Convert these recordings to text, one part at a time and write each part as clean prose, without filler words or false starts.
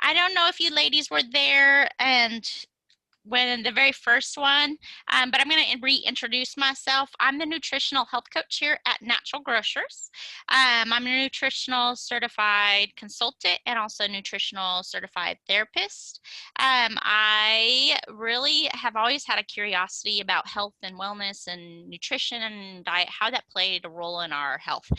I don't know if you ladies were there and when the very first one, but I'm going to reintroduce myself. I'm the nutritional health coach here at Natural Grocers. I'm a nutritional certified consultant and also nutritional certified therapist. I really have always had a curiosity about health and wellness and nutrition and diet, how that played a role in our health.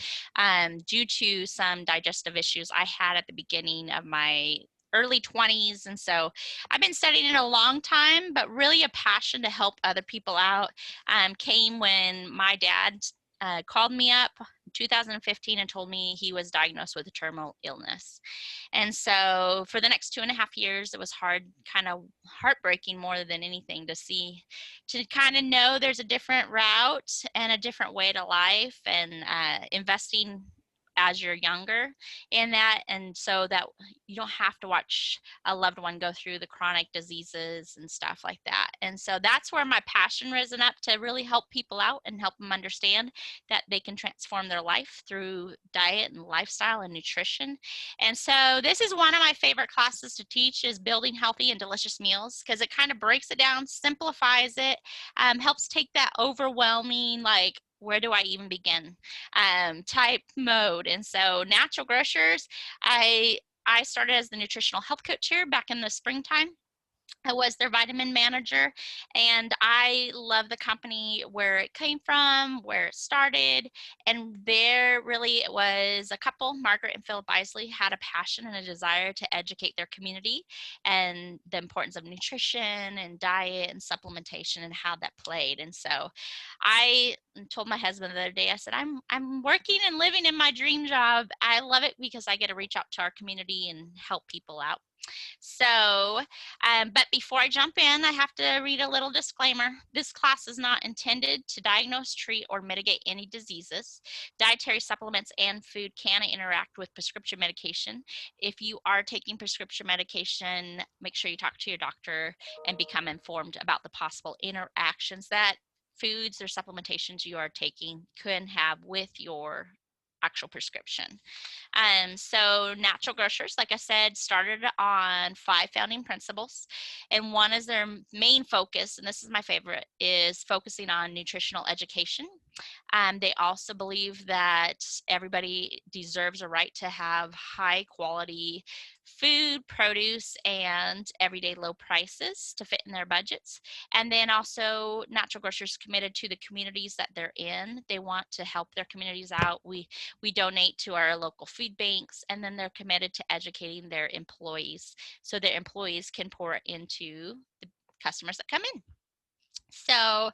Due to some digestive issues I had at the beginning of my early 20s. And so I've been studying it a long time, but really a passion to help other people out came when my dad called me up in 2015 and told me he was diagnosed with a terminal illness. And so for the next 2.5 years, it was hard, kind of heartbreaking more than anything to kind of know there's a different route and a different way to life, and investing as you're younger in that, and so that you don't have to watch a loved one go through the chronic diseases and stuff like that. And so that's where my passion risen up, to really help people out and help them understand that they can transform their life through diet and lifestyle and nutrition. And so this is one of my favorite classes to teach, is building healthy and delicious meals, because it kind of breaks it down, simplifies it, helps take that overwhelming, like, where do I even begin type mode. And so Natural Grocers, I started as the nutritional health coach here back in the springtime. I was their vitamin manager, and I love the company, where it came from, where it started. And there really it was a couple, Margaret and Philip Isley, had a passion and a desire to educate their community and the importance of nutrition and diet and supplementation and how that played. And so I told my husband the other day, I said, I'm working and living in my dream job. I love it because I get to reach out to our community and help people out. So, but before I jump in, I have to read a little disclaimer. This class is not intended to diagnose, treat, or mitigate any diseases. Dietary supplements and food can interact with prescription medication. If you are taking prescription medication, make sure you talk to your doctor and become informed about the possible interactions that foods or supplementations you are taking can have with your actual prescription. So Natural Grocers, like I said, started on 5 founding principles, and one is their main focus, and this is my favorite, is focusing on nutritional education. They also believe that everybody deserves a right to have high quality food, produce, and everyday low prices to fit in their budgets. And then also Natural Grocers committed to the communities that they're in. They want to help their communities out. We donate to our local food banks, and then they're committed to educating their employees so their employees can pour into the customers that come in. So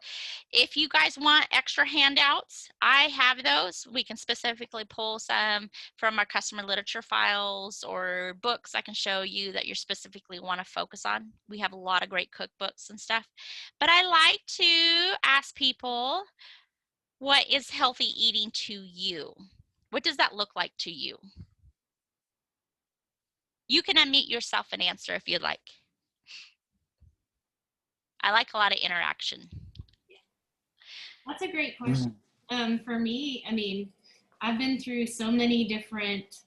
if you guys want extra handouts, I have those. We can specifically pull some from our customer literature files or books I can show you that you specifically want to focus on. We have a lot of great cookbooks and stuff. But I like to ask people, what is healthy eating to you? What does that look like to you? You can unmute yourself and answer if you'd like. I like a lot of interaction. That's a great question. For me, I mean, I've been through so many different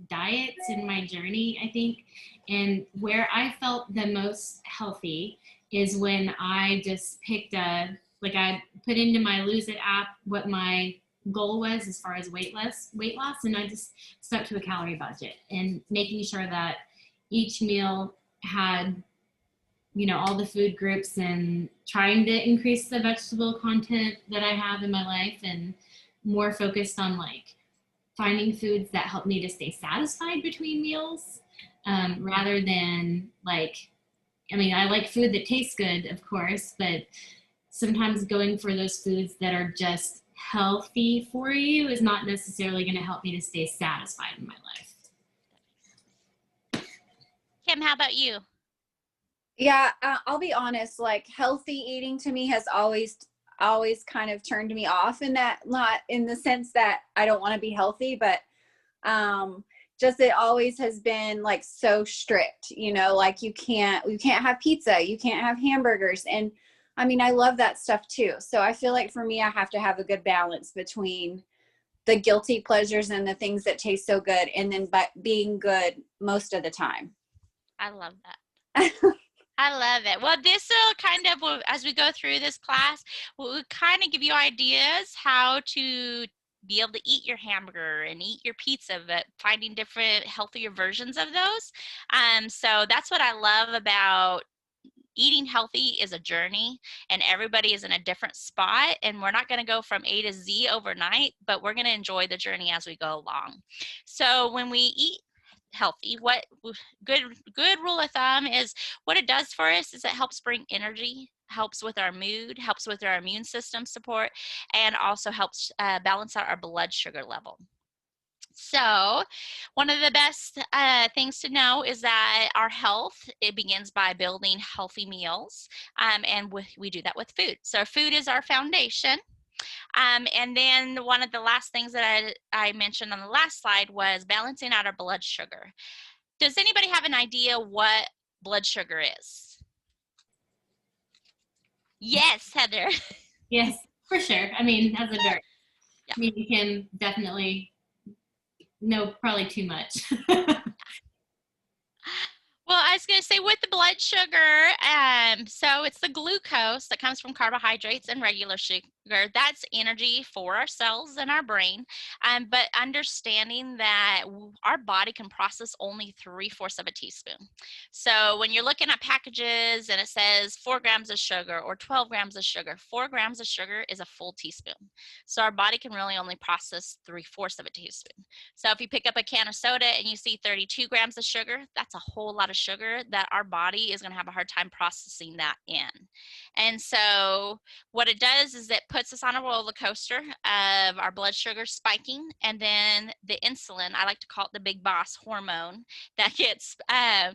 diets in my journey, I think, and where I felt the most healthy is when I just picked I put into my Lose It app what my goal was as far as weight loss, and I just stuck to a calorie budget and making sure that each meal had, you know, all the food groups, and trying to increase the vegetable content that I have in my life, and more focused on like finding foods that help me to stay satisfied between meals, rather than like, I mean, I like food that tastes good, of course, but sometimes going for those foods that are just healthy for you is not necessarily going to help me to stay satisfied in my life. Kim, how about you? Yeah, I'll be honest, like healthy eating to me has always kind of turned me off, in that, not in the sense that I don't want to be healthy, but just it always has been like so strict, you know, like you can't have pizza, you can't have hamburgers. And I mean, I love that stuff too. So I feel like for me, I have to have a good balance between the guilty pleasures and the things that taste so good, and then but being good most of the time. I love that. I love it. Well, this will kind of, as we go through this class, we'll kind of give you ideas how to be able to eat your hamburger and eat your pizza, but finding different healthier versions of those. So that's what I love about eating healthy is a journey, and everybody is in a different spot, and we're not going to go from A to Z overnight, but we're going to enjoy the journey as we go along. So when we eat healthy, what good rule of thumb is, what it does for us is it helps bring energy, helps with our mood, helps with our immune system support, and also helps balance out our blood sugar level. So one of the best things to know is that our health, it begins by building healthy meals, and we do that with food. So food is our foundation. And then one of the last things that I mentioned on the last slide was balancing out our blood sugar. Does anybody have an idea what blood sugar is? Yes, Heather. Yes, for sure. I mean, as a nurse, Yeah. I mean, you can definitely know probably too much. Well, I was going to say with the blood sugar, so it's the glucose that comes from carbohydrates and regular sugar. That's energy for our cells and our brain. But understanding that our body can process only 3/4 of a teaspoon. So when you're looking at packages and it says 4 grams of sugar or 12 grams of sugar, 4 grams of sugar is a full teaspoon. So our body can really only process 3/4 of a teaspoon. So if you pick up a can of soda and you see 32 grams of sugar, that's a whole lot of sugar that our body is going to have a hard time processing that in. And so what it does is it puts us on a roller coaster of our blood sugar spiking, and then the insulin, I like to call it the big boss hormone, that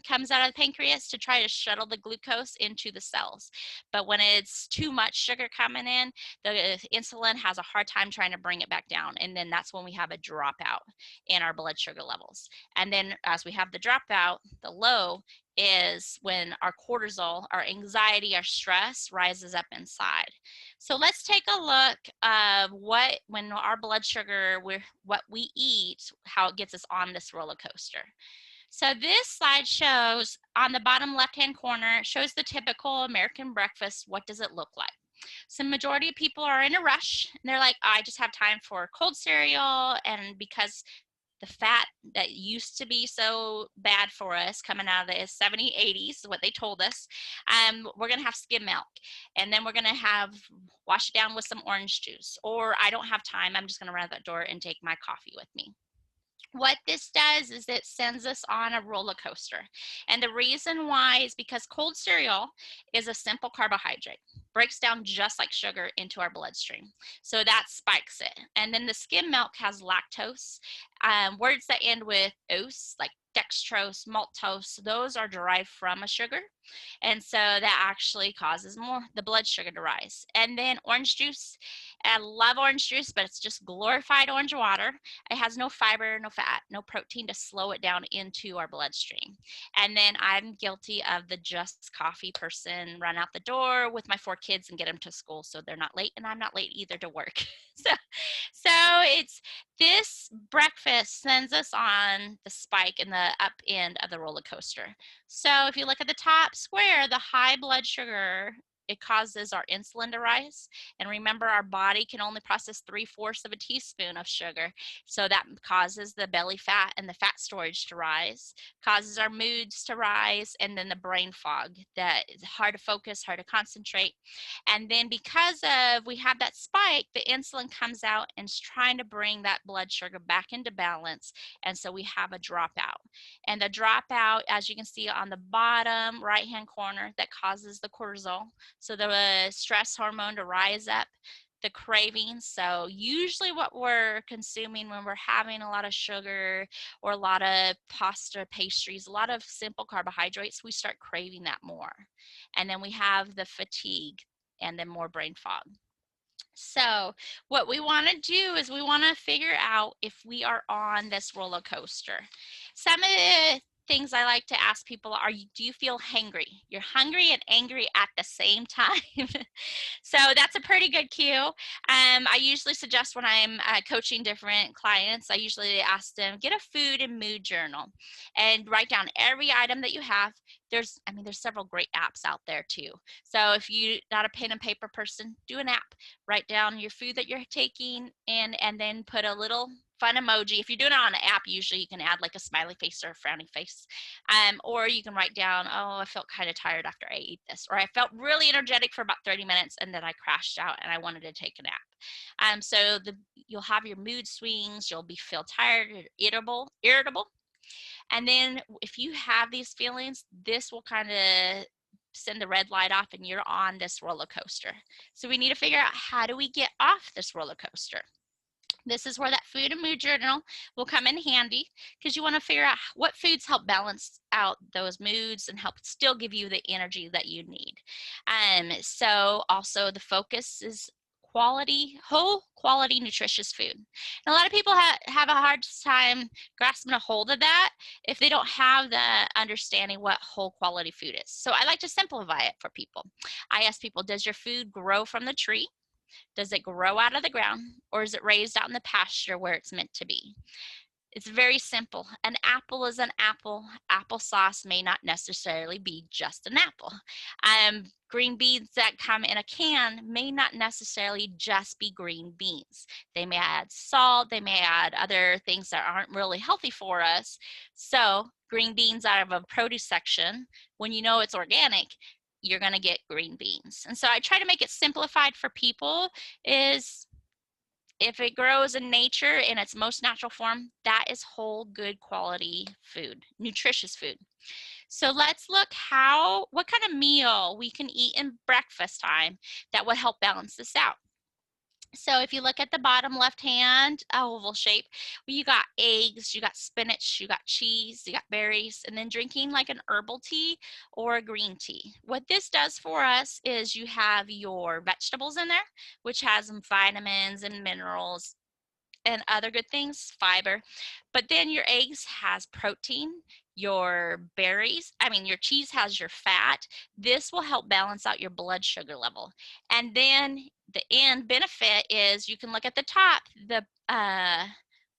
comes out of the pancreas to try to shuttle the glucose into the cells. But when it's too much sugar coming in, the insulin has a hard time trying to bring it back down, and then that's when we have a dropout in our blood sugar levels. And then as we have the dropout, the low is when our cortisol, our anxiety, our stress rises up inside. So let's take a look of when our blood sugar, what we eat, how it gets us on this roller coaster. So this slide shows, on the bottom left-hand corner, shows the typical American breakfast. What does it look like? So majority of people are in a rush, and they're like, I just have time for cold cereal, and because the fat that used to be so bad for us coming out of the 70s, 80s, what they told us, we're going to have skim milk, and then we're going to have wash it down with some orange juice, or I don't have time, I'm just going to run out that door and take my coffee with me. What this does is it sends us on a roller coaster. And the reason why is because cold cereal is a simple carbohydrate, breaks down just like sugar into our bloodstream. So that spikes it. And then the skim milk has lactose. Words that end with ose, like dextrose, maltose, those are derived from a sugar. And so that actually causes the blood sugar to rise. And then orange juice, I love orange juice, but it's just glorified orange water. It has no fiber, no fat, no protein to slow it down into our bloodstream. And then I'm guilty of the just coffee person, run out the door with my 4 kids and get them to school so they're not late, and I'm not late either to work. So it's this breakfast sends us on the spike in the up end of the roller coaster. So if you look at the top square, the high blood sugar, it causes our insulin to rise. And remember, our body can only process 3/4 of a teaspoon of sugar. So that causes the belly fat and the fat storage to rise, causes our moods to rise, and then the brain fog that is hard to focus, hard to concentrate. And then because of we have that spike, the insulin comes out and is trying to bring that blood sugar back into balance. And so we have a dropout. And the dropout, as you can see on the bottom right-hand corner, that causes the cortisol. So the stress hormone to rise up, the cravings. So usually what we're consuming when we're having a lot of sugar or a lot of pasta, pastries, a lot of simple carbohydrates, we start craving that more. And then we have the fatigue and then more brain fog. So what we want to do is we want to figure out if we are on this roller coaster. Some of the things I like to ask people are, do you feel hangry? You're hungry and angry at the same time. So that's a pretty good cue. I usually suggest when I'm coaching different clients, I usually ask them, get a food and mood journal and write down every item that you have. There's several great apps out there too. So if you're not a pen and paper person, do an app. Write down your food that you're taking and then put a little fun emoji. If you're doing it on an app, usually you can add like a smiley face or a frowny face. Or you can write down, oh, I felt kind of tired after I ate this, or I felt really energetic for about 30 minutes and then I crashed out and I wanted to take a nap. So you'll have your mood swings, you'll feel tired, irritable. And then if you have these feelings, this will kind of send the red light off and you're on this roller coaster. So we need to figure out, how do we get off this roller coaster? This is where that food and mood journal will come in handy, because you want to figure out what foods help balance out those moods and help still give you the energy that you need. So also the focus is whole quality, nutritious food. And a lot of people have a hard time grasping a hold of that if they don't have the understanding what whole quality food is. So I like to simplify it for people. I ask people, does your food grow from the tree? Does it grow out of the ground, or is it raised out in the pasture where it's meant to be? It's very simple. An apple is an apple. Applesauce may not necessarily be just an apple. Green beans that come in a can may not necessarily just be green beans. They may add salt. They may add other things that aren't really healthy for us. So green beans out of a produce section, when you know it's organic, you're going to get green beans. And so I try to make it simplified for people. Is if it grows in nature in its most natural form, that is whole, good quality food, nutritious food. So let's look what kind of meal we can eat in breakfast time that will help balance this out. So if you look at the bottom left hand oval shape, you got eggs, you got spinach, you got cheese, you got berries, and then drinking like an herbal tea or a green tea. What this does for us is you have your vegetables in there, which has some vitamins and minerals and other good things, fiber. But then your eggs has protein, your your cheese has your fat. This will help balance out your blood sugar level. And then the end benefit is, you can look at the top, the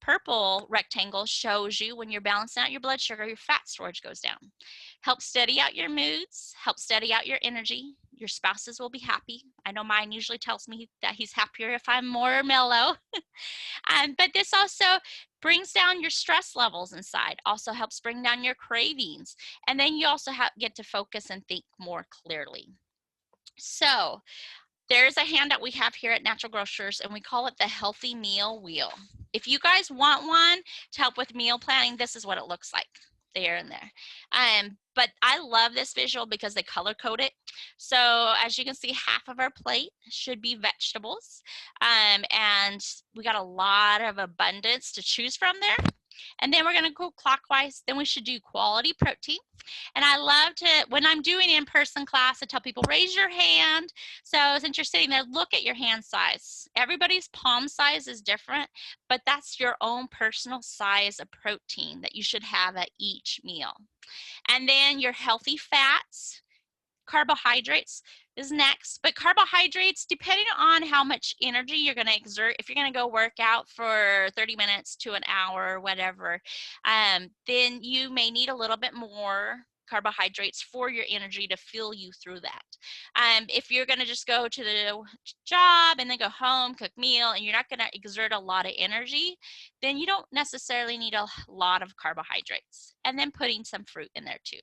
purple rectangle shows you when you're balancing out your blood sugar, your fat storage goes down. Help steady out your moods, help steady out your energy. Your spouses will be happy. I know mine usually tells me that he's happier if I'm more mellow. But this also brings down your stress levels inside, also helps bring down your cravings. And then you also get to focus and think more clearly. So there's a handout we have here at Natural Grocers, and we call it the Healthy Meal Wheel. If you guys want one to help with meal planning, this is what it looks like. There and there. But I love this visual because they color code it. So as you can see, half of our plate should be vegetables. And we got a lot of abundance to choose from there. And then we're going to go clockwise. Then we should do quality protein. And I love to, when I'm doing in-person class, I tell people, raise your hand. So since you're sitting there, look at your hand size. Everybody's palm size is different, but that's your own personal size of protein that you should have at each meal. And then your healthy fats. Carbohydrates is next, but carbohydrates, depending on how much energy you're going to exert, if you're going to go work out for 30 minutes to an hour or whatever, then you may need a little bit more carbohydrates for your energy to fuel you through that. If you're going to just go to the job and then go home, cook meal, and you're not going to exert a lot of energy, then you don't necessarily need a lot of carbohydrates. And then putting some fruit in there too.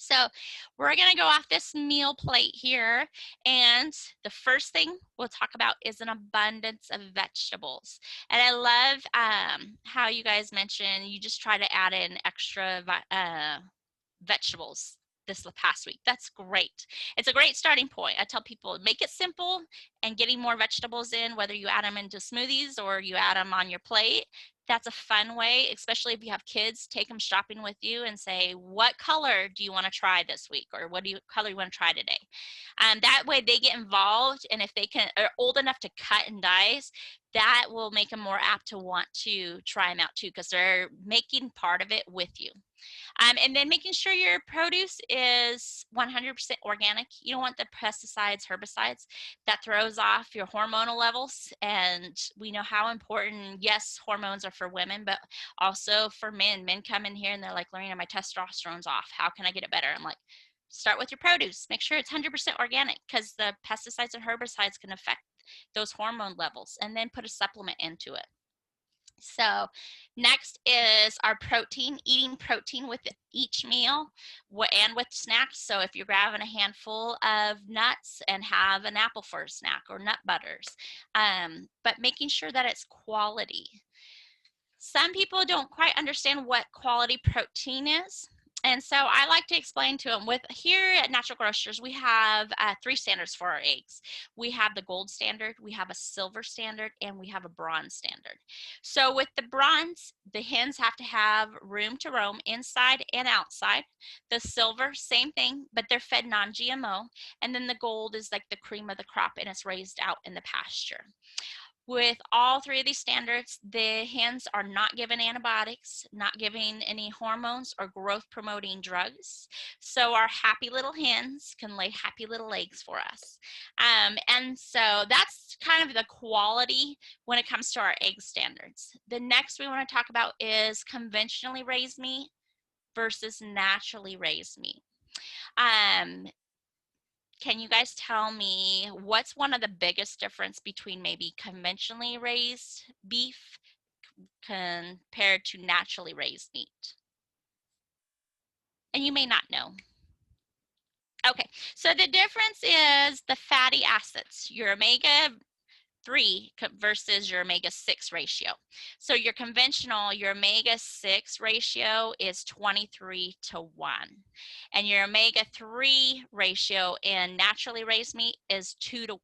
So we're going to go off this meal plate here, and the first thing we'll talk about is an abundance of vegetables. And I love how you guys mentioned you just try to add in extra vegetables this past week. That's great. It's a great starting point. I tell people, make it simple, and getting more vegetables in, whether you add them into smoothies or you add them on your plate. That's a fun way, especially if you have kids. Take them shopping with you and say, what color do you want to try this week? Or what color you want to try today? That way they get involved, and if they are old enough to cut and dice, that will make them more apt to want to try them out too, because they're making part of it with you. And then making sure your produce is 100% organic. You don't want the pesticides, herbicides that throws off your hormonal levels. And we know how important, yes, hormones are for women, but also for men. Men come in here and they're like, Lorena, my testosterone's off. How can I get it better? I'm like, start with your produce. Make sure it's 100% organic, because the pesticides and herbicides can affect those hormone levels, and then put a supplement into it. So next is our protein, eating protein with each meal and with snacks. So if you're grabbing a handful of nuts and have an apple for a snack, or nut butters, but making sure that it's quality. Some people don't quite understand what quality protein is. And so I like to explain to them, with here at Natural Grocers, we have 3 standards for our eggs. We have the gold standard, we have a silver standard, and we have a bronze standard. So with the bronze, the hens have to have room to roam inside and outside. The silver, same thing, but they're fed non-GMO. And then the gold is like the cream of the crop, and it's raised out in the pasture. With all 3 of these standards, the hens are not given antibiotics, not giving any hormones or growth promoting drugs. So our happy little hens can lay happy little eggs for us. And so that's kind of the quality when it comes to our egg standards. The next we want to talk about is conventionally raised meat versus naturally raised meat. Can you guys tell me what's one of the biggest difference between maybe conventionally raised beef compared to naturally raised meat? And you may not know. Okay, so the difference is the fatty acids, your omega-3 versus your omega-6 ratio. So your conventional, your omega-6 ratio is 23:1. And your omega-3 ratio in naturally raised meat is 2:1.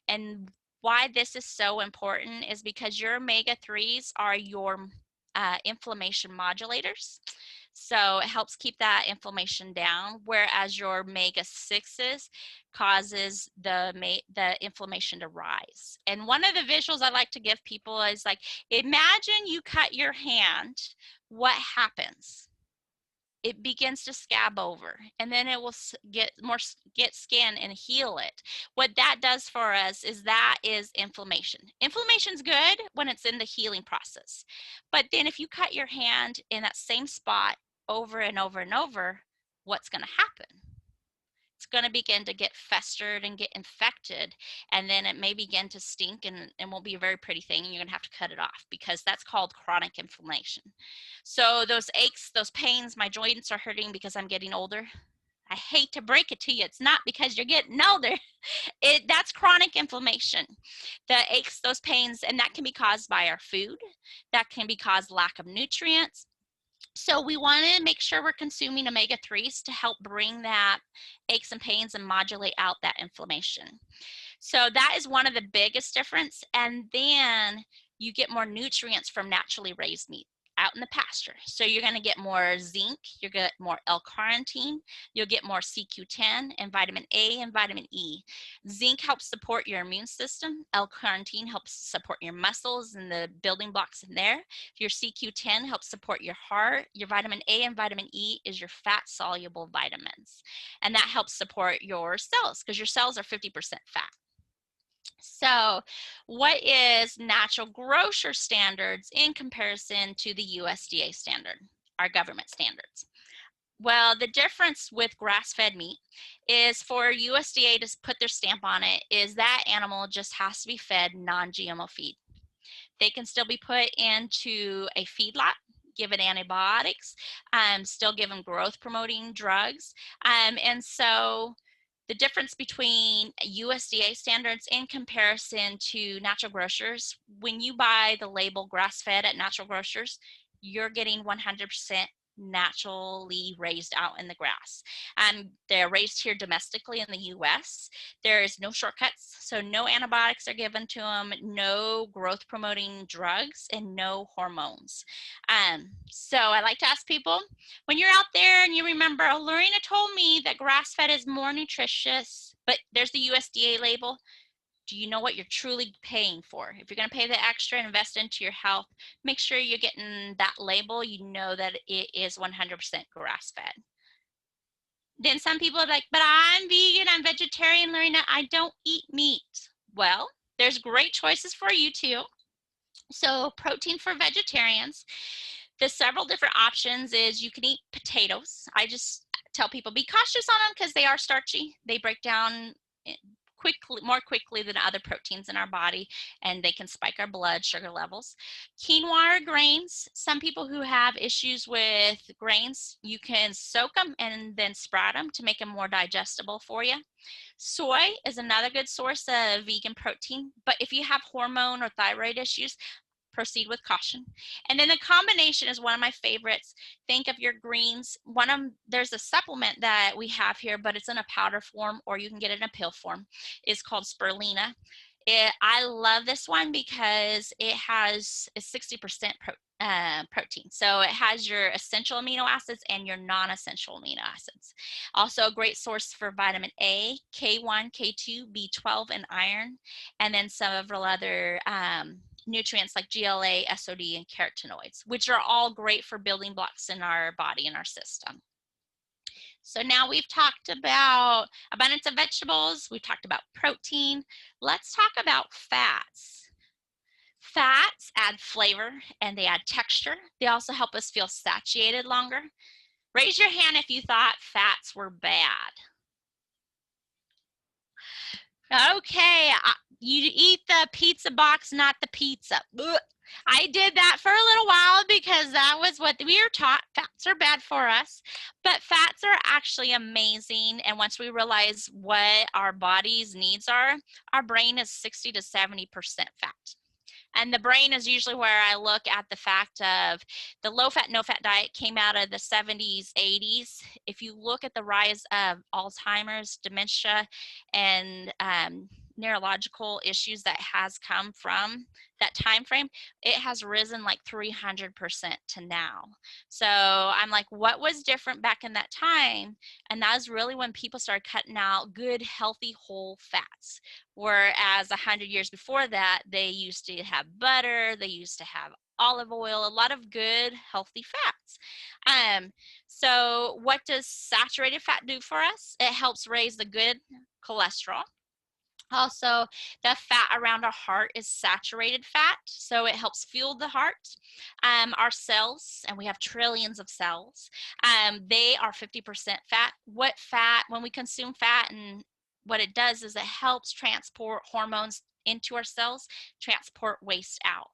And why this is so important is because your omega-3s are your inflammation modulators. So it helps keep that inflammation down, whereas your omega-6s causes the inflammation to rise. And one of the visuals I like to give people is like, imagine you cut your hand, what happens? It begins to scab over, and then it will get skin and heal it. What that does for us is that is inflammation. Inflammation's good when it's in the healing process. But then if you cut your hand in that same spot over and over and over, what's going to happen? It's going to begin to get festered and get infected, and then it may begin to stink and won't be a very pretty thing, and you're going to have to cut it off, because that's called chronic inflammation. So those aches, those pains, my joints are hurting because I'm getting older. I hate to break it to you, it's not because you're getting older. That's chronic inflammation. The aches, those pains, and that can be caused by our food. That can be caused lack of nutrients. So we want to make sure we're consuming omega-3s to help bring that aches and pains and modulate out that inflammation. So that is one of the biggest difference. And then you get more nutrients from naturally raised meat out in the pasture. So you're going to get more zinc, you'll get more L-carnitine, you'll get more CQ10 and vitamin A and vitamin E. Zinc helps support your immune system. L-carnitine helps support your muscles and the building blocks in there. Your CQ10 helps support your heart. Your vitamin A and vitamin E is your fat soluble vitamins. And that helps support your cells, because your cells are 50% fat. So what is Natural Grocer standards in comparison to the USDA standard, our government standards? Well, the difference with grass-fed meat is for USDA to put their stamp on it is that animal just has to be fed non-GMO feed. They can still be put into a feedlot, given antibiotics, still given growth promoting drugs. And so the difference between USDA standards in comparison to Natural Grocers, when you buy the label grass-fed at Natural Grocers, you're getting 100% naturally raised out in the grass. They're raised here domestically in the US. There is no shortcuts, so no antibiotics are given to them, no growth promoting drugs, and no hormones. So I like to ask people, when you're out there and you remember, oh, Lorena told me that grass-fed is more nutritious, but there's the USDA label. Do you know what you're truly paying for? If you're going to pay the extra and invest into your health, make sure you're getting that label. You know that it is 100% grass-fed. Then some people are like, but I'm vegan, I'm vegetarian, Lorena, I don't eat meat. Well, there's great choices for you too. So protein for vegetarians, the several different options is you can eat potatoes. I just tell people be cautious on them because they are starchy. They break down more quickly than other proteins in our body, and they can spike our blood sugar levels. Quinoa or grains, some people who have issues with grains, you can soak them and then sprout them to make them more digestible for you. Soy is another good source of vegan protein, but if you have hormone or thyroid issues, proceed with caution. And then the combination is one of my favorites. Think of your greens. There's a supplement that we have here, but it's in a powder form, or you can get it in a pill form. It's called spirulina. I love this one because it's 60% protein. So it has your essential amino acids and your non-essential amino acids. Also a great source for vitamin A, K1, K2, B12, and iron, and then several other nutrients like GLA, SOD, and carotenoids, which are all great for building blocks in our body and our system. So now we've talked about abundance of vegetables, we've talked about protein. Let's talk about fats. Fats add flavor and they add texture. They also help us feel satiated longer. Raise your hand if you thought fats were bad. Okay, you eat the pizza box, not the pizza. Ugh. I did that for a little while because that was what we were taught. Fats are bad for us, but fats are actually amazing. And once we realize what our body's needs are, our brain is 60 to 70% fat. And the brain is usually where I look at the fact of the low fat, no fat diet came out of the 70s, 80s. If you look at the rise of Alzheimer's, dementia, and neurological issues that has come from that time frame, it has risen like 300% to now. So I'm like, what was different back in that time? And that was really when people started cutting out good, healthy, whole fats. Whereas 100 years before that, they used to have butter, they used to have olive oil, a lot of good, healthy fats. So what does saturated fat do for us? It helps raise the good cholesterol. Also, the fat around our heart is saturated fat, so it helps fuel the heart. Our cells, and we have trillions of cells, they are 50% fat. When we consume fat, and what it does is it helps transport hormones into our cells, transport waste out.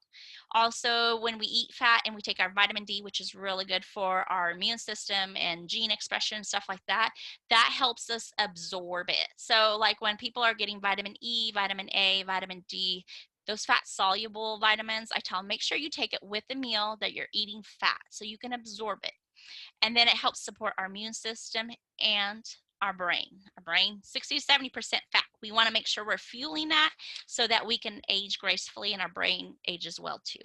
Also, when we eat fat and we take our vitamin D, which is really good for our immune system and gene expression, stuff like that, that helps us absorb it. So like when people are getting vitamin E, vitamin A, vitamin D, those fat soluble vitamins, I tell them, make sure you take it with the meal that you're eating fat so you can absorb it. And then it helps support our immune system and our brain. Our brain, 60 to 70% fat. We want to make sure we're fueling that so that we can age gracefully and our brain ages well too.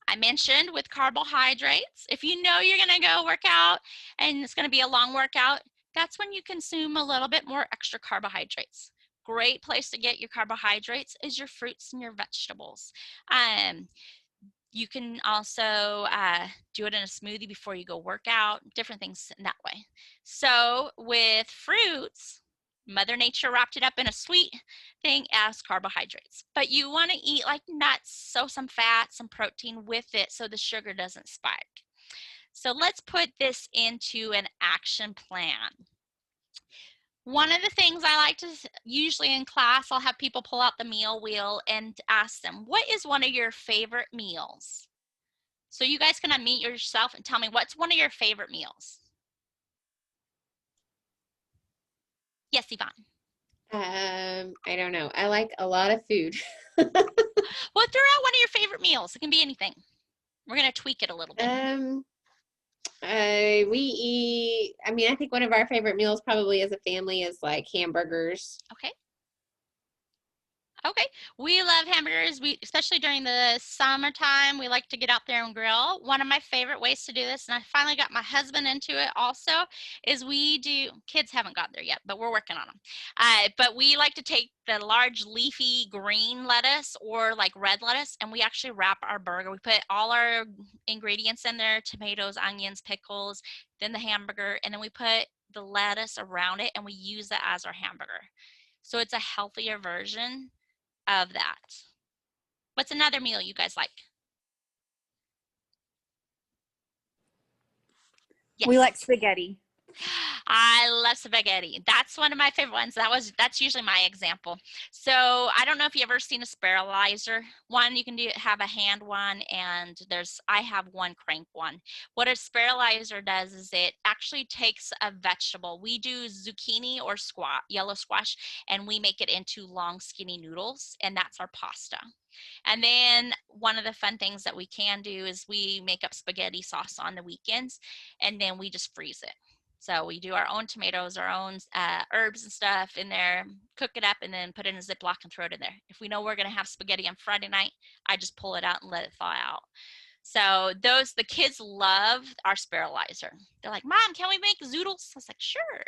I mentioned with carbohydrates, if you know you're going to go work out and it's going to be a long workout, that's when you consume a little bit more extra carbohydrates. Great place to get your carbohydrates is your fruits and your vegetables. You can also do it in a smoothie before you go work out, different things in that way. So with fruits, Mother Nature wrapped it up in a sweet thing as carbohydrates. But you want to eat like nuts, so some fat, some protein with it so the sugar doesn't spike. So let's put this into an action plan. One of the things I like to, usually in class, I'll have people pull out the meal wheel and ask them, what is one of your favorite meals? So you guys can unmute yourself and tell me what's one of your favorite meals? Yes, Yvonne. I don't know. I like a lot of food. Well, throw out one of your favorite meals. It can be anything. We're going to tweak it a little bit. I think one of our favorite meals probably as a family is like hamburgers. Okay. Okay, we love hamburgers. We, especially during the summertime, we like to get out there and grill. One of my favorite ways to do this, and I finally got my husband into it also, is we do, kids haven't got there yet, but we're working on them. But we like to take the large leafy green lettuce or like red lettuce, and we actually wrap our burger. We put all our ingredients in there, tomatoes, onions, pickles, then the hamburger, and then we put the lettuce around it, and we use that as our hamburger. So it's a healthier version of that. What's another meal you guys like? Yes. We like spaghetti. I love spaghetti. That's one of my favorite ones. That's usually my example. So I don't know if you ever seen a spiralizer. One you can do have a hand one, and I have one crank one. What a spiralizer does is it actually takes a vegetable. We do zucchini or yellow squash, and we make it into long skinny noodles, and that's our pasta. And then one of the fun things that we can do is we make up spaghetti sauce on the weekends, and then we just freeze it. So we do our own tomatoes, our own herbs and stuff in there, cook it up, and then put it in a Ziploc and throw it in there. If we know we're going to have spaghetti on Friday night, I just pull it out and let it thaw out. So the kids love our spiralizer. They're like, Mom, can we make zoodles? I was like, sure.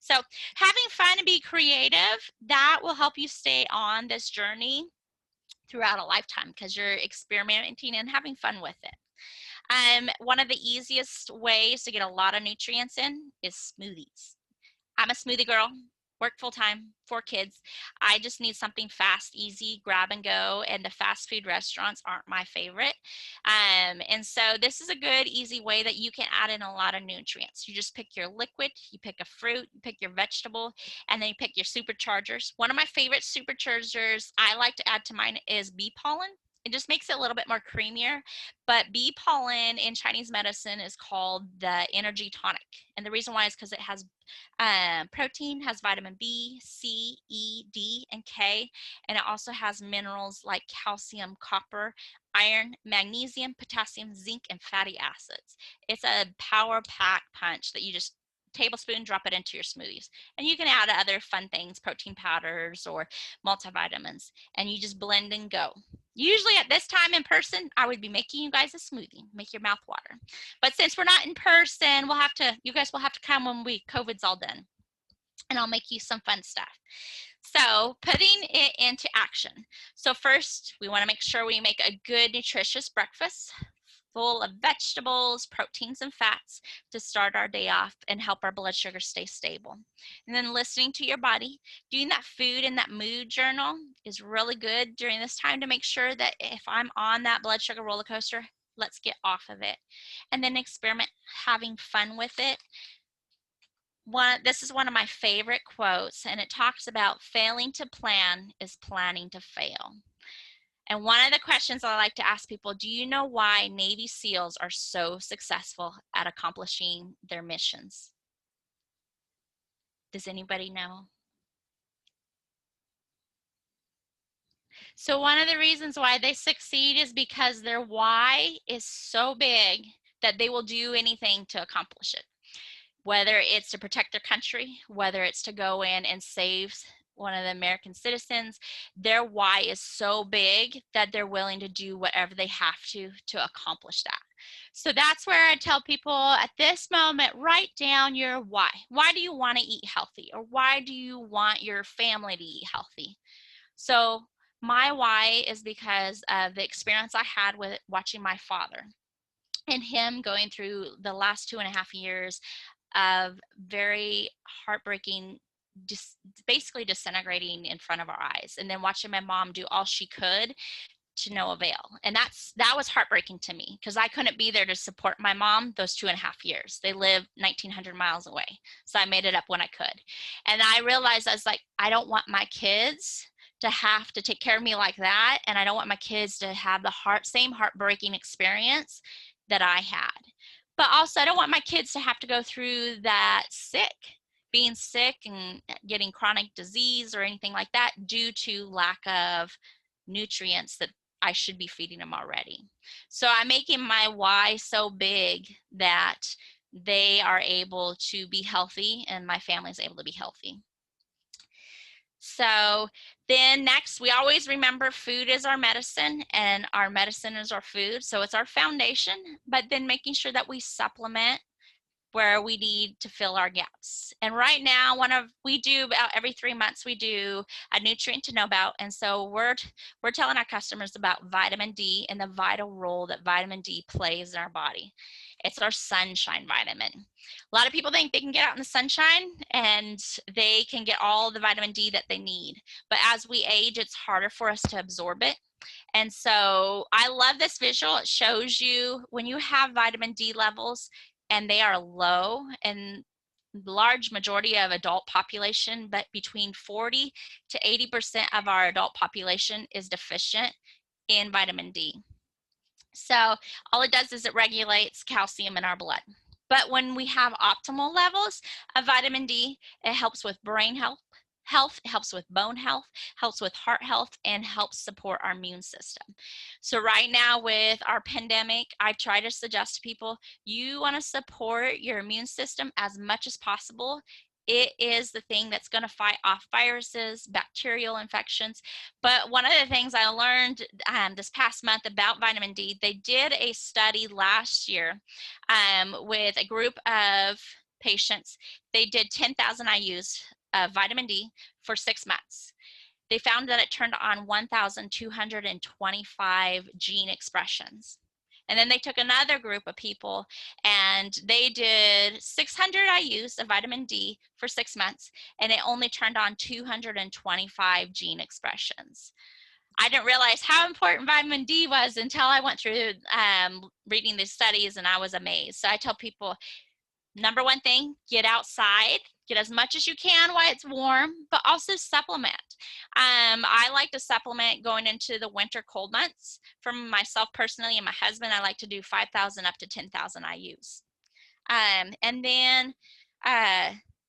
So having fun and be creative, that will help you stay on this journey throughout a lifetime because you're experimenting and having fun with it. One of the easiest ways to get a lot of nutrients in is smoothies. I'm a smoothie girl, work full time, 4 kids. I just need something fast, easy, grab and go, and the fast food restaurants aren't my favorite. And so this is a good, easy way that you can add in a lot of nutrients. You just pick your liquid, you pick a fruit, you pick your vegetable, and then you pick your superchargers. One of my favorite superchargers I like to add to mine is bee pollen. It just makes it a little bit more creamier. But bee pollen in Chinese medicine is called the energy tonic. And the reason why is because it has protein, has vitamin B, C, E, D, and K. And it also has minerals like calcium, copper, iron, magnesium, potassium, zinc, and fatty acids. It's a power pack punch that you just tablespoon, drop it into your smoothies. And you can add other fun things, protein powders or multivitamins, and you just blend and go. Usually at this time in person, I would be making you guys a smoothie, make your mouth water. But since we're not in person, you guys will have to come when COVID's all done, and I'll make you some fun stuff. So putting it into action. So first, we want to make sure we make a good, nutritious breakfast full of vegetables, proteins, and fats to start our day off and help our blood sugar stay stable. And then listening to your body, doing that food and that mood journal is really good during this time to make sure that if I'm on that blood sugar roller coaster, let's get off of it. And then experiment having fun with it. This is one of my favorite quotes, and it talks about failing to plan is planning to fail. And one of the questions I like to ask people, do you know why Navy SEALs are so successful at accomplishing their missions? Does anybody know? So one of the reasons why they succeed is because their why is so big that they will do anything to accomplish it. Whether it's to protect their country, whether it's to go in and save one of the American citizens, their why is so big that they're willing to do whatever they have to accomplish that. So that's where I tell people at this moment, write down your why. Why do you want to eat healthy? Or why do you want your family to eat healthy? So my why is because of the experience I had with watching my father and him going through the last 2.5 years of very heartbreaking, basically disintegrating in front of our eyes, and then watching my mom do all she could to no avail. And that was heartbreaking to me because I couldn't be there to support my mom those 2.5 years. They live 1,900 miles away. So I made it up when I could. And I realized I was like, I don't want my kids to have to take care of me like that. And I don't want my kids to have the same heartbreaking experience that I had. But also, I don't want my kids to have to go through that being sick and getting chronic disease or anything like that due to lack of nutrients that I should be feeding them already. So I'm making my why so big that they are able to be healthy and my family is able to be healthy. So then next, we always remember food is our medicine and our medicine is our food. So it's our foundation, but then making sure that we supplement where we need to fill our gaps. And right now, we do about every 3 months, we do a nutrient to know about. And so we're telling our customers about vitamin D and the vital role that vitamin D plays in our body. It's our sunshine vitamin. A lot of people think they can get out in the sunshine and they can get all the vitamin D that they need. But as we age, it's harder for us to absorb it. And so I love this visual. It shows you when you have vitamin D levels and they are low in large majority of adult population, but between 40 to 80% of our adult population is deficient in vitamin D. So all it does is it regulates calcium in our blood. But when we have optimal levels of vitamin D, it helps with brain health, it helps with bone health, helps with heart health, and helps support our immune system. So right now with our pandemic, I try to suggest to people, you want to support your immune system as much as possible. It is the thing that's going to fight off viruses, bacterial infections. But one of the things I learned this past month about vitamin D, they did a study last year with a group of patients. They did 10,000 IUs of vitamin D for 6 months. They found that it turned on 1,225 gene expressions. And then they took another group of people and they did 600 IUs of vitamin D for 6 months, and it only turned on 225 gene expressions. I didn't realize how important vitamin D was until I went through reading these studies, and I was amazed. So I tell people, number one thing, get outside, get as much as you can while it's warm, but also supplement. I like to supplement going into the winter cold months. For myself personally and my husband, I like to do 5,000 up to 10,000 IUs. And then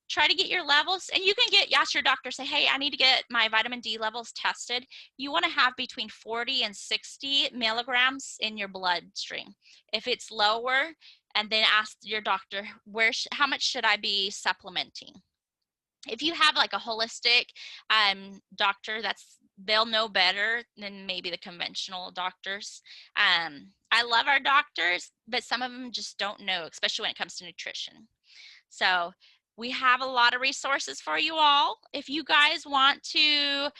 try to get your levels, and you can ask your doctor, say, hey, I need to get my vitamin D levels tested. You want to have between 40 and 60 milligrams in your bloodstream. If it's lower, and then ask your doctor, how much should I be supplementing? If you have like a holistic doctor, they'll know better than maybe the conventional doctors. I love our doctors, but some of them just don't know, especially when it comes to nutrition. So we have a lot of resources for you all. If you guys want to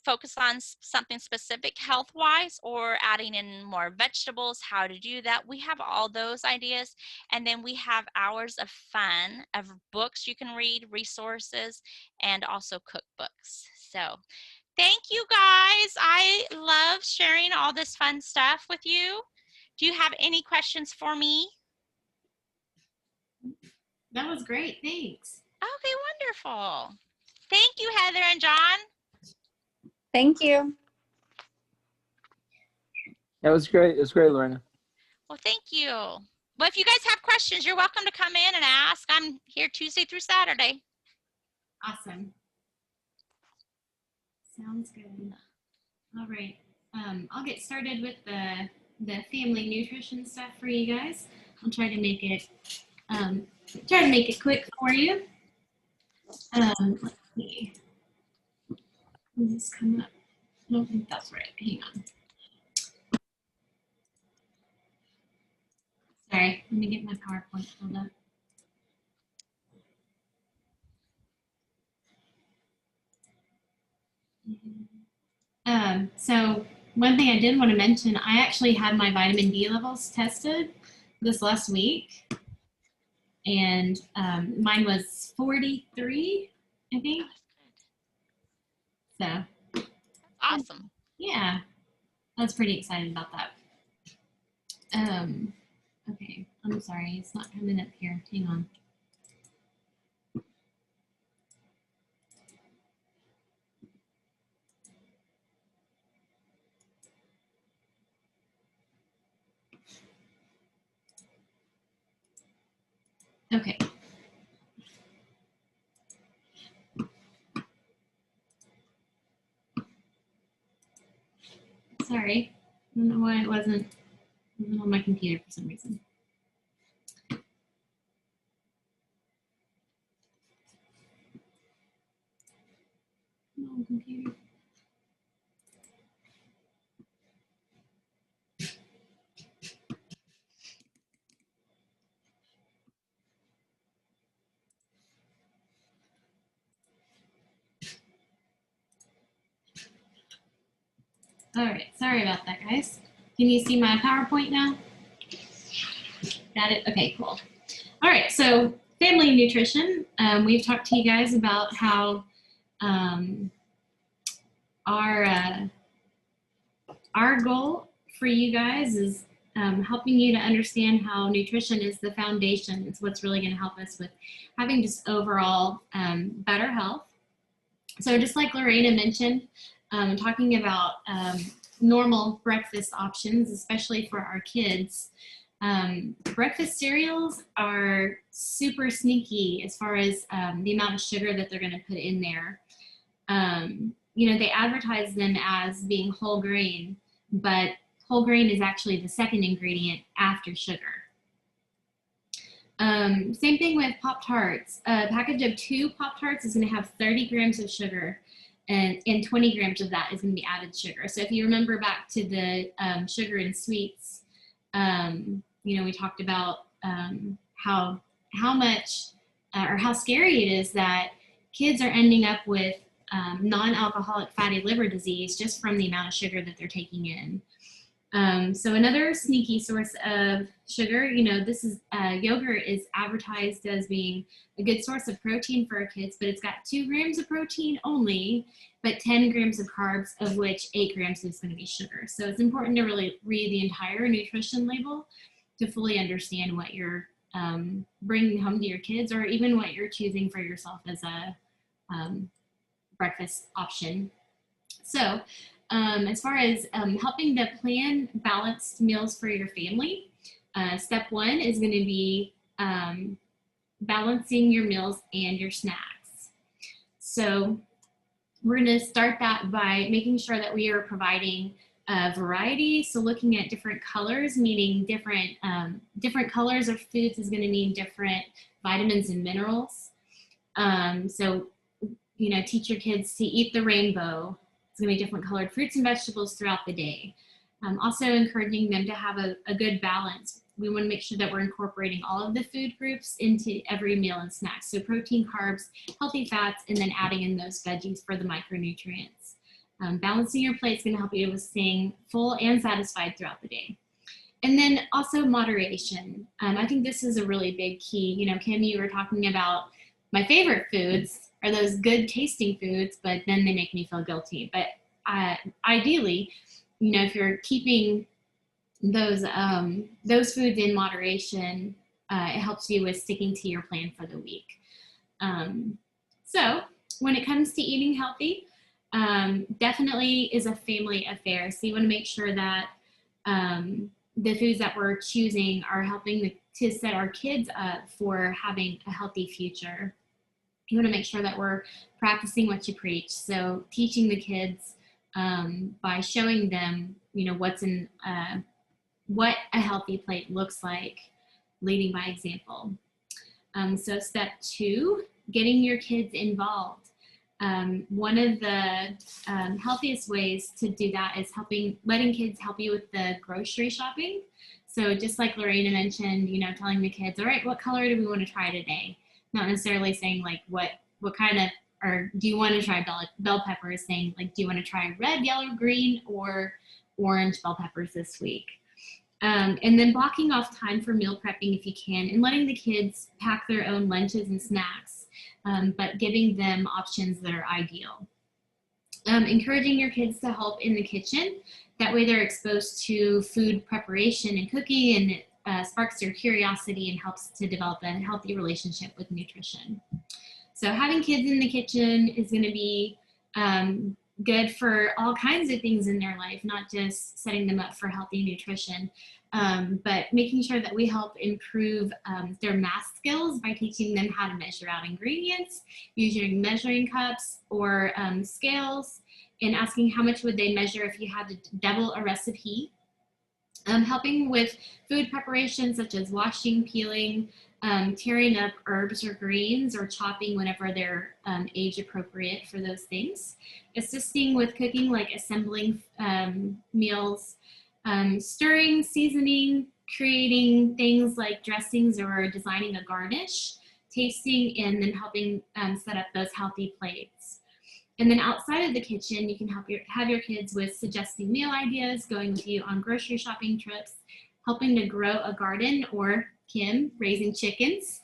focus on something specific health-wise or adding in more vegetables, how to do that, we have all those ideas. And then we have hours of fun of books you can read, resources, and also cookbooks. So thank you guys. I love sharing all this fun stuff with you. Do you have any questions for me? That was great. Thanks. Okay, wonderful. Thank you, Heather and John. Thank you. That was great. It was great, Lorena. Well, thank you. Well, if you guys have questions, you're welcome to come in and ask. I'm here Tuesday through Saturday. Awesome. Sounds good. All right. I'll get started with the family nutrition stuff for you guys. I'll try to make it quick for you. Let's see. Is this coming up? I don't think that's right. Hang on. Sorry, let me get my PowerPoint pulled up. So one thing I did want to mention, I actually had my vitamin D levels tested this last week, and mine was 43, I think. So Awesome. yeah, I was pretty excited about that. Okay, I'm sorry, it's not coming up here. Hang on. Okay. Sorry, I don't know why it wasn't on my computer for some reason. No, computer. All right, sorry about that, guys. Can you see my PowerPoint now? Got it? Okay, cool. All right, so family nutrition. We've talked to you guys about how our goal for you guys is helping you to understand how nutrition is the foundation. It's what's really going to help us with having just overall better health. So just like Lorena mentioned, talking about normal breakfast options, especially for our kids. Breakfast cereals are super sneaky as far as the amount of sugar that they're going to put in there. You know, they advertise them as being whole grain, but whole grain is actually the second ingredient after sugar. Same thing with Pop-Tarts. A package of 2 Pop-Tarts is going to have 30 grams of sugar, and 20 grams of that is going to be added sugar. So if you remember back to the sugar and sweets, you know, we talked about how much or how scary it is that kids are ending up with non-alcoholic fatty liver disease just from the amount of sugar that they're taking in. So another sneaky source of sugar, you know, this is yogurt is advertised as being a good source of protein for our kids, but it's got 2 grams of protein only, but 10 grams of carbs, of which 8 grams is going to be sugar. So it's important to really read the entire nutrition label to fully understand what you're bringing home to your kids, or even what you're choosing for yourself as a breakfast option. So as far as helping to plan balanced meals for your family, step 1 is going to be balancing your meals and your snacks. So we're going to start that by making sure that we are providing variety. So looking at different colors, meaning different colors of foods is going to mean different vitamins and minerals. So, you know, teach your kids to eat the rainbow. It's going to be different colored fruits and vegetables throughout the day. Also encouraging them to have a good balance. We want to make sure that we're incorporating all of the food groups into every meal and snack. So protein, carbs, healthy fats, and then adding in those veggies for the micronutrients. Balancing your plate is going to help you with staying full and satisfied throughout the day. And then also moderation. I think this is a really big key. You know, Kim, you were talking about my favorite foods are those good tasting foods, but then they make me feel guilty. But ideally, you know, if you're keeping those foods in moderation, it helps you with sticking to your plan for the week. So when it comes to eating healthy, definitely is a family affair. So you want to make sure that the foods that we're choosing are helping to set our kids up for having a healthy future. You want to make sure that we're practicing what you preach. So teaching the kids by showing them, you know, what a healthy plate looks like, leading by example. So step 2, getting your kids involved. One of the healthiest ways to do that is letting kids help you with the grocery shopping. So just like Lorena mentioned, you know, telling the kids, all right, what color do we want to try today? Not necessarily saying like what kind of, or do you want to try bell peppers, saying like, do you want to try red, yellow, green, or orange bell peppers this week? And then blocking off time for meal prepping if you can, and letting the kids pack their own lunches and snacks, but giving them options that are ideal. Encouraging your kids to help in the kitchen. That way they're exposed to food preparation and cooking, and it sparks their curiosity and helps to develop a healthy relationship with nutrition. So having kids in the kitchen is going to be good for all kinds of things in their life, not just setting them up for healthy nutrition, but making sure that we help improve their math skills by teaching them how to measure out ingredients, using measuring cups or scales, and asking how much would they measure if you had to double a recipe. Helping with food preparation such as washing, peeling, tearing up herbs or greens, or chopping whenever they're age appropriate for those things. Assisting with cooking, like assembling meals, stirring, seasoning, creating things like dressings or designing a garnish, tasting, and then helping set up those healthy plates. And then outside of the kitchen, you can have your kids with suggesting meal ideas, going with you on grocery shopping trips, helping to grow a garden, or Kim, raising chickens.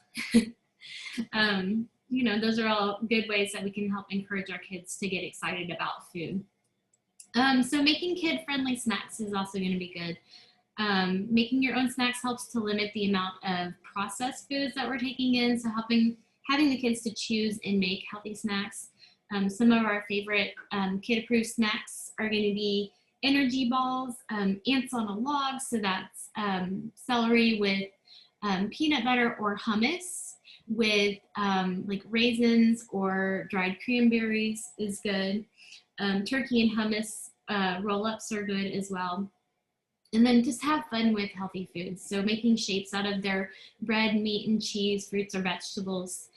Those are all good ways that we can help encourage our kids to get excited about food. So making kid-friendly snacks is also going to be good. Making your own snacks helps to limit the amount of processed foods that we're taking in, so having the kids to choose and make healthy snacks. Some of our favorite kid-approved snacks are going to be energy balls, ants on a log, so that's celery with peanut butter or hummus with like raisins or dried cranberries is good. Turkey and hummus roll-ups are good as well. And then just have fun with healthy foods. So making shapes out of their bread, meat, and cheese, fruits, or vegetables.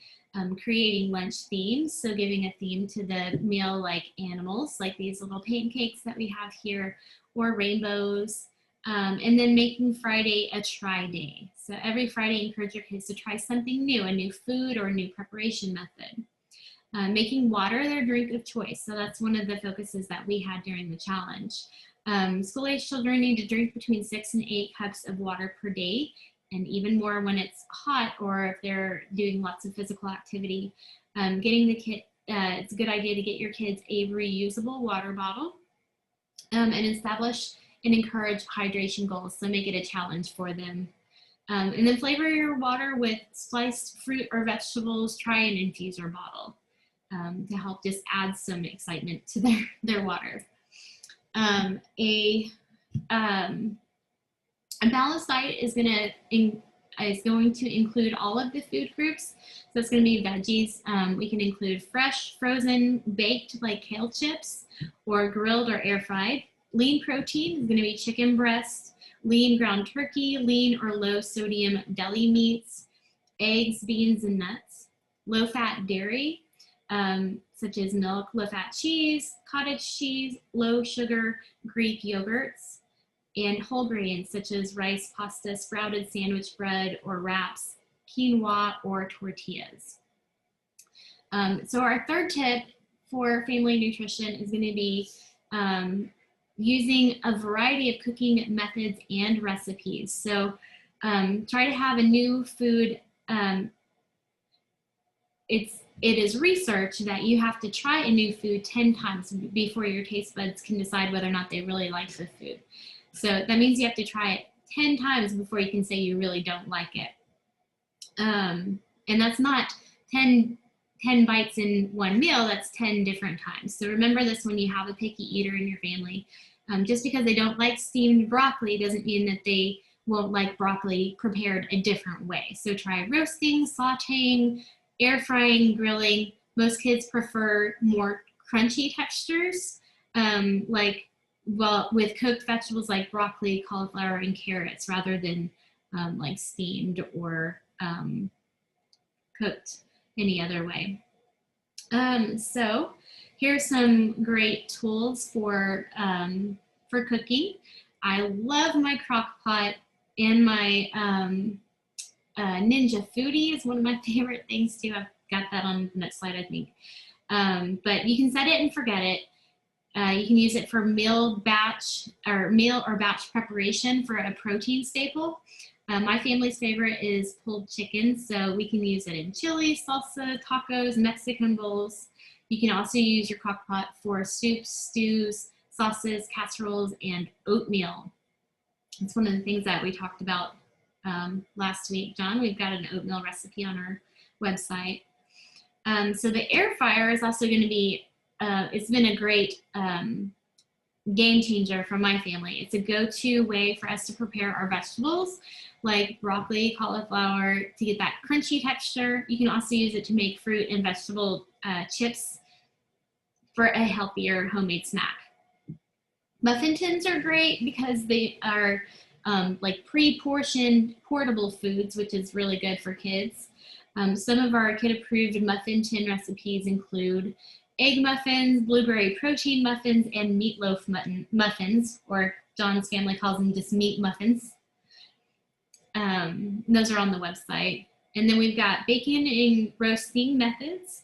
Creating lunch themes, so giving a theme to the meal, like animals, like these little pancakes that we have here, or rainbows. And then making Friday a try day. So every Friday, encourage your kids to try something new, a new food or a new preparation method. Making water their drink of choice. So that's one of the focuses that we had during the challenge. School-age children need to drink between 6 and 8 cups of water per day, and even more when it's hot or if they're doing lots of physical activity. Getting the kid, it's a good idea to get your kids a reusable water bottle, and establish and encourage hydration goals, so make it a challenge for them. And then flavor your water with sliced fruit or vegetables. Try an infuser bottle to help just add some excitement to their water. A balanced diet is going to include all of the food groups. So it's going to be veggies. We can include fresh, frozen, baked like kale chips, or grilled or air fried. Lean protein is going to be chicken breast, lean ground turkey, lean or low sodium deli meats, eggs, beans, and nuts. Low fat dairy, such as milk, low fat cheese, cottage cheese, low sugar Greek yogurts, and whole grains such as rice, pasta, sprouted sandwich bread or wraps, quinoa, or tortillas. So our third tip for family nutrition is going to be using a variety of cooking methods and recipes. So try to have a new food. It is research that you have to try a new food 10 times before your taste buds can decide whether or not they really like the food. So that means you have to try it 10 times before you can say you really don't like it. And that's not 10 bites in one meal, that's 10 different times. So remember this when you have a picky eater in your family. Just because they don't like steamed broccoli doesn't mean that they won't like broccoli prepared a different way. So try roasting, sauteing, air frying, grilling. Most kids prefer more crunchy textures, with cooked vegetables like broccoli, cauliflower, and carrots, rather than like steamed or cooked any other way. So here's some great tools for cooking. I love my crock pot, and my Ninja Foodi is one of my favorite things too. I've got that on the next slide, I think. But you can set it and forget it. You can use it for meal or batch preparation for a protein staple. My family's favorite is pulled chicken, so we can use it in chili, salsa, tacos, Mexican bowls. You can also use your crock pot for soups, stews, sauces, casseroles, and oatmeal. It's one of the things that we talked about last week, John. We've got an oatmeal recipe on our website. So the air fryer is also going to be it's been a great game changer for my family. It's a go-to way for us to prepare our vegetables like broccoli, cauliflower, to get that crunchy texture. You can also use it to make fruit and vegetable chips for a healthier homemade snack. Muffin tins are great because they are like pre-portioned portable foods, which is really good for kids. Some of our kid-approved muffin tin recipes include egg muffins, blueberry protein muffins, and meatloaf muffins, or John's family calls them just meat muffins. Those are on the website. And then we've got bacon and roasting methods,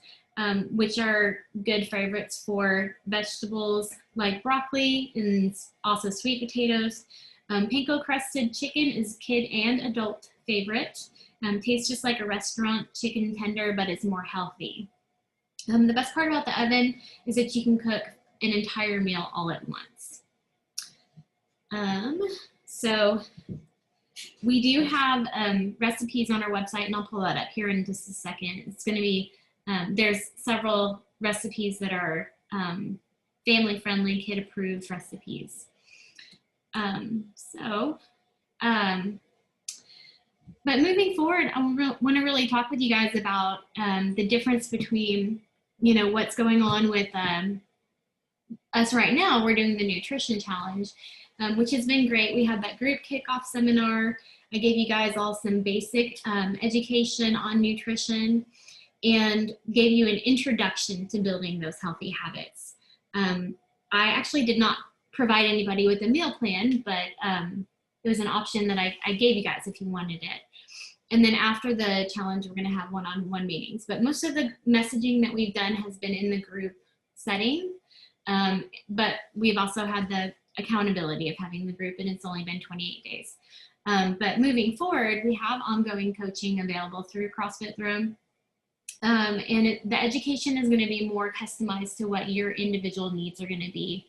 which are good favorites for vegetables like broccoli and also sweet potatoes. Panko crusted chicken is kid and adult favorite. Tastes just like a restaurant chicken tender, but it's more healthy. The best part about the oven is that you can cook an entire meal all at once. So we do have recipes on our website, and I'll pull that up here in just a second. It's going to be, there's several recipes that are family-friendly, kid-approved recipes. But moving forward, I want to really talk with you guys about the difference between, you know, what's going on with us right now. We're doing the nutrition challenge, which has been great. We had that group kickoff seminar. I gave you guys all some basic education on nutrition and gave you an introduction to building those healthy habits. I actually did not provide anybody with a meal plan, but it was an option that I gave you guys if you wanted it. And then after the challenge, we're going to have one-on-one meetings. But most of the messaging that we've done has been in the group setting. But we've also had the accountability of having the group, and it's only been 28 days. But moving forward, we have ongoing coaching available through CrossFit Room. The education is going to be more customized to what your individual needs are going to be.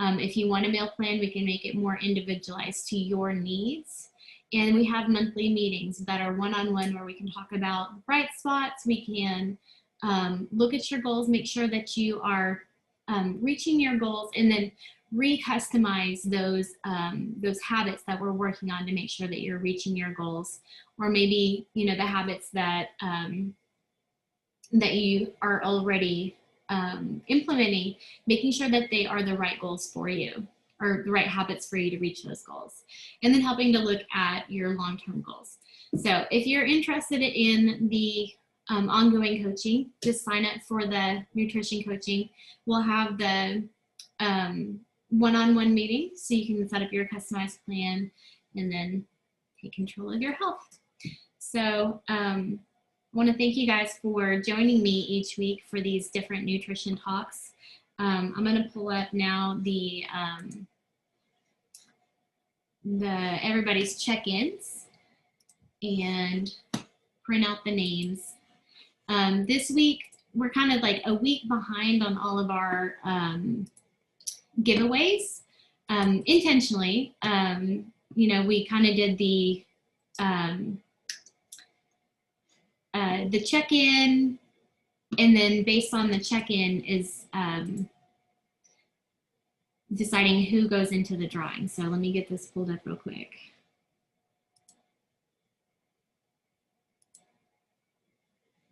If you want a meal plan, we can make it more individualized to your needs. And we have monthly meetings that are one-on-one where we can talk about bright spots. We can look at your goals, make sure that you are reaching your goals, and then re-customize those habits that we're working on to make sure that you're reaching your goals, or maybe, you know, the habits that that you are already implementing, making sure that they are the right goals for you, or the right habits for you to reach those goals, and then helping to look at your long-term goals. So if you're interested in the ongoing coaching, just sign up for the nutrition coaching. We'll have the one-on-one meeting so you can set up your customized plan and then take control of your health. So I want to thank you guys for joining me each week for these different nutrition talks. I'm going to pull up now the everybody's check-ins and print out the names. This week, we're kind of like a week behind on all of our giveaways. Intentionally, you know, we kind of did the check-in, and then based on the check-in is deciding who goes into the drawing. So let me get this pulled up real quick.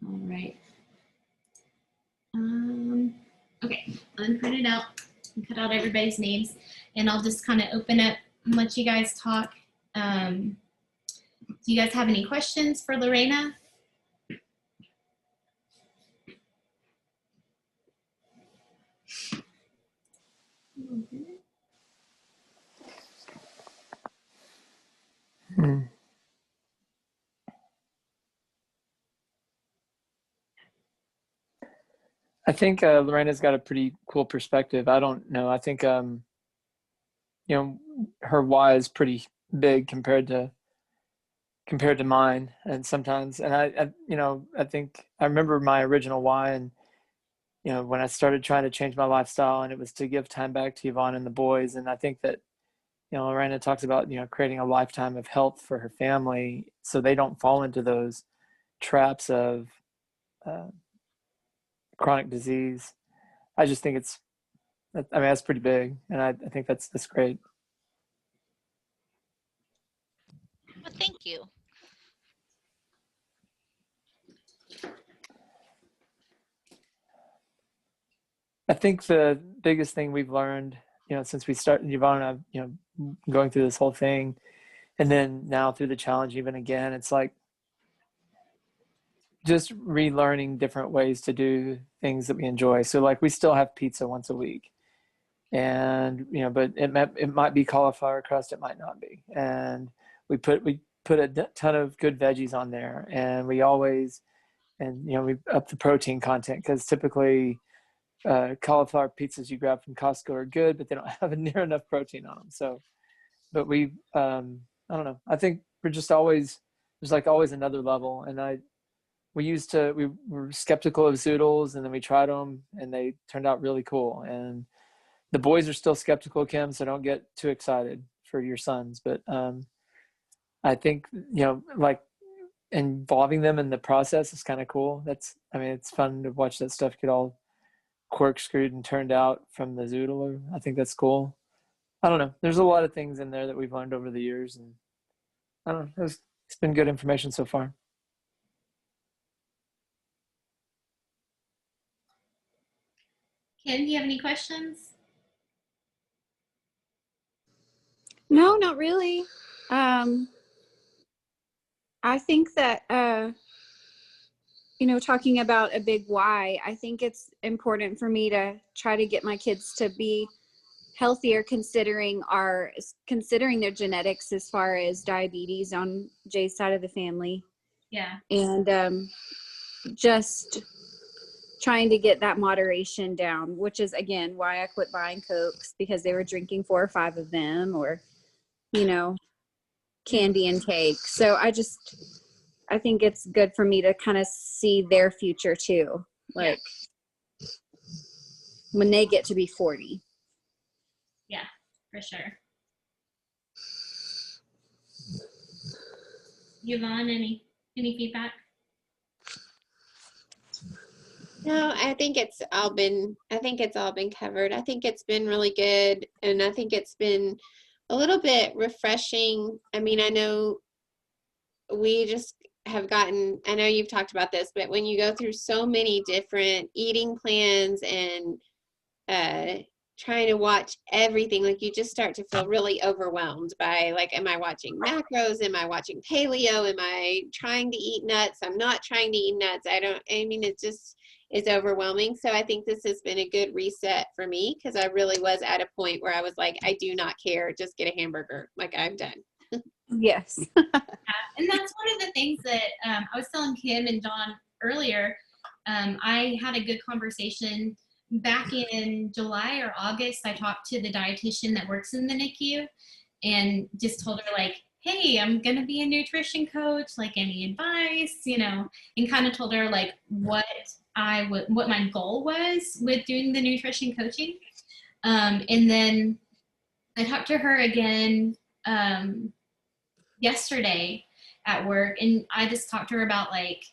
All right. Okay, unprint it out and cut out everybody's names, and I'll just kind of open up and let you guys talk. Do you guys have any questions for Lorena? I think Lorena's got a pretty cool perspective. I don't know. I think you know, her why is pretty big compared to mine, and sometimes, and I you know, I think I remember my original why, and you know, when I started trying to change my lifestyle, and it was to give time back to Yvonne and the boys. And I think that, you know, Lorena talks about, you know, creating a lifetime of health for her family so they don't fall into those traps of chronic disease. I just think it's, I mean, that's pretty big, and I think that's great. Well, thank you. I think the biggest thing we've learned, you know, since we started, Yvonne and I, you know, going through this whole thing, And then now through the challenge, even again, it's like just relearning different ways to do things that we enjoy. So like we still have pizza once a week, and but it might be cauliflower crust, it might not be, and we put a ton of good veggies on there, and we always, and we up the protein content, because typically cauliflower pizzas you grab from Costco are good, but they don't have near enough protein on them. So, but we I don't know, I think we're just always, there's like always another level. And we were skeptical of zoodles, and then we tried them and they turned out really cool. And the boys are still skeptical, Kim, so don't get too excited for your sons. But I think, like involving them in the process is kind of cool. It's fun to watch that stuff get all corkscrewed and turned out from the zoodler. I think that's cool. I don't know. There's a lot of things in there that we've learned over the years, and I don't know. It's been good information so far. Ken, do you have any questions? No, not really. I think that, talking about a big why, I think it's important for me to try to get my kids to be healthier, considering their genetics as far as diabetes on Jay's side of the family. Yeah. And just trying to get that moderation down, which is again why I quit buying Cokes, because they were drinking 4 or 5 of them, or candy and cake. So I think it's good for me to kind of see their future too, like when they get to be 40. Yeah, for sure. Yvonne, any feedback? No, I think it's all been covered. I think it's been really good, and I think it's been a little bit refreshing. I mean, I know we just have gotten, I know you've talked about this, but when you go through so many different eating plans and trying to watch everything, like you just start to feel really overwhelmed by, like, am I watching macros? Am I watching paleo? Am I trying to eat nuts? I'm not trying to eat nuts. It just is overwhelming. So I think this has been a good reset for me, because I really was at a point where I was like, I do not care, just get a hamburger, like I'm done. Yes. And that's one of the things that I was telling Kim and John earlier. I had a good conversation back in July or August. I talked to the dietitian that works in the NICU and just told her, like, hey, I'm going to be a nutrition coach, like, any advice, and kind of told her like what my goal was with doing the nutrition coaching. And then I talked to her again yesterday at work, and I just talked to her about, like,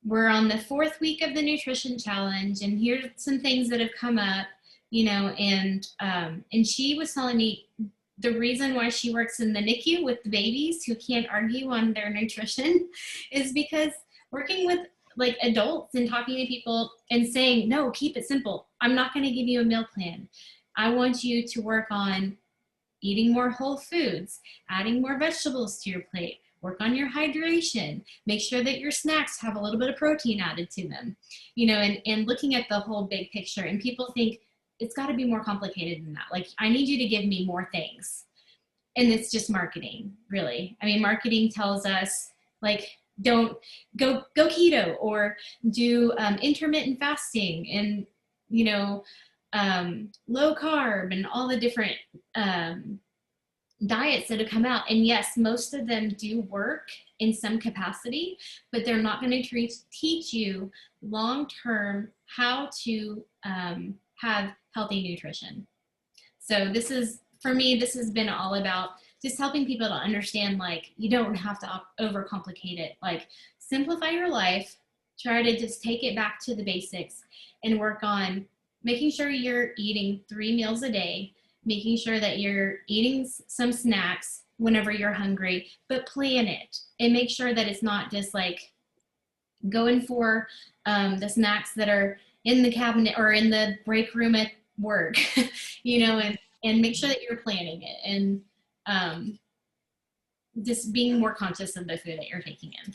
we're on the 4th week of the nutrition challenge, and here's some things that have come up, and she was telling me the reason why she works in the NICU with the babies who can't argue on their nutrition is because working with, like, adults and talking to people and saying, no, keep it simple. I'm not going to give you a meal plan. I want you to work on eating more whole foods, adding more vegetables to your plate, work on your hydration, make sure that your snacks have a little bit of protein added to them, and looking at the whole big picture. And people think it's got to be more complicated than that. Like, I need you to give me more things. And it's just marketing, really. I mean, marketing tells us, like, don't go keto, or do intermittent fasting, and, low carb, and all the different diets that have come out. And yes, most of them do work in some capacity, but they're not going to teach you long-term how to have healthy nutrition. So for me, this has been all about just helping people to understand, like, you don't have to overcomplicate it. Like, simplify your life, try to just take it back to the basics, and work on making sure you're eating 3 meals a day, making sure that you're eating some snacks whenever you're hungry, but plan it and make sure that it's not just like going for the snacks that are in the cabinet or in the break room at work, and make sure that you're planning it. And just being more conscious of the food that you're taking in.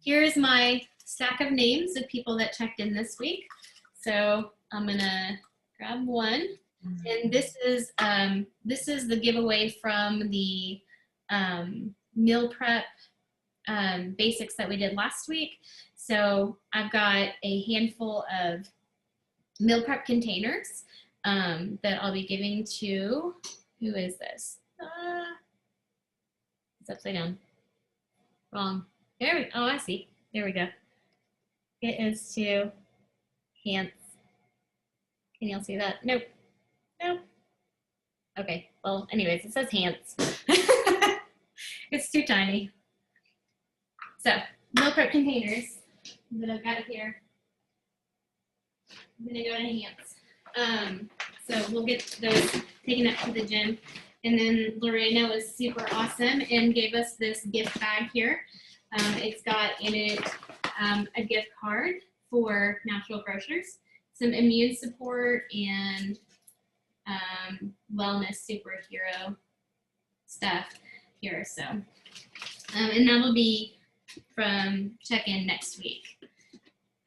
Here's my stack of names of people that checked in this week. So I'm gonna grab one, and this is the giveaway from the meal prep basics that we did last week. So I've got a handful of meal prep containers that I'll be giving to, who is this? It's upside down. Wrong. There we, oh, I see. There we go. It is to Hans. Can y'all see that? Nope. Nope. Okay. Well, anyways, it says Hans. It's too tiny. So, meal prep containers that I've got here. I'm gonna go to Hans. So we'll get those taken up to the gym. And then Lorena was super awesome and gave us this gift bag here. It's got in it a gift card for Natural Grocers, some immune support, and wellness superhero stuff here. So, and that'll be from check-in next week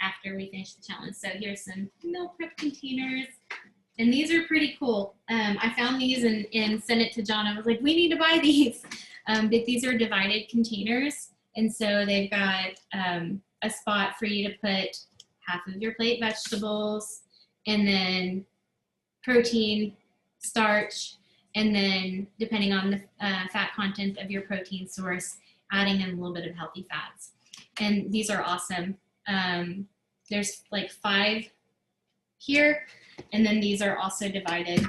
after we finish the challenge. So here's some meal prep containers. And these are pretty cool. I found these and sent it to John. I was like, we need to buy these. But these are divided containers. And so they've got a spot for you to put half of your plate vegetables, and then protein, starch, and then depending on the fat content of your protein source, adding in a little bit of healthy fats. And these are awesome. There's like 5 here. And then these are also divided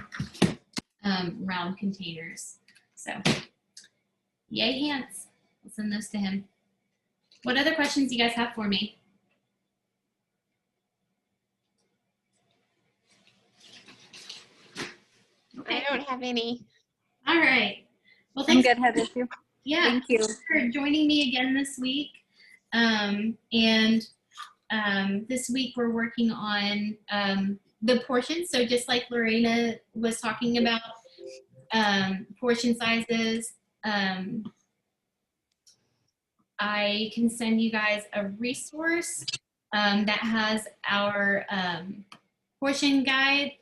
round containers. So, yay, Hans. I'll send those to him. What other questions do you guys have for me? I don't have any. All right. Well, I'm thanks. good, Heather, too. Yeah, Thank you. thanks for joining me again this week. This week we're working on the portions. So just like Lorena was talking about, portion sizes, I can send you guys a resource that has our portion guide.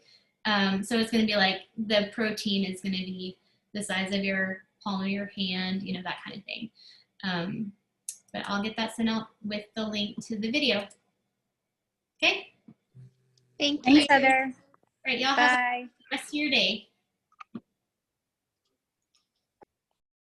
So it's going to be like the protein is going to be the size of your palm of your hand, you know, that kind of thing. But I'll get that sent out with the link to the video. Okay? Thank you. Thanks, Heather. All right, y'all have Bye. the rest of your day.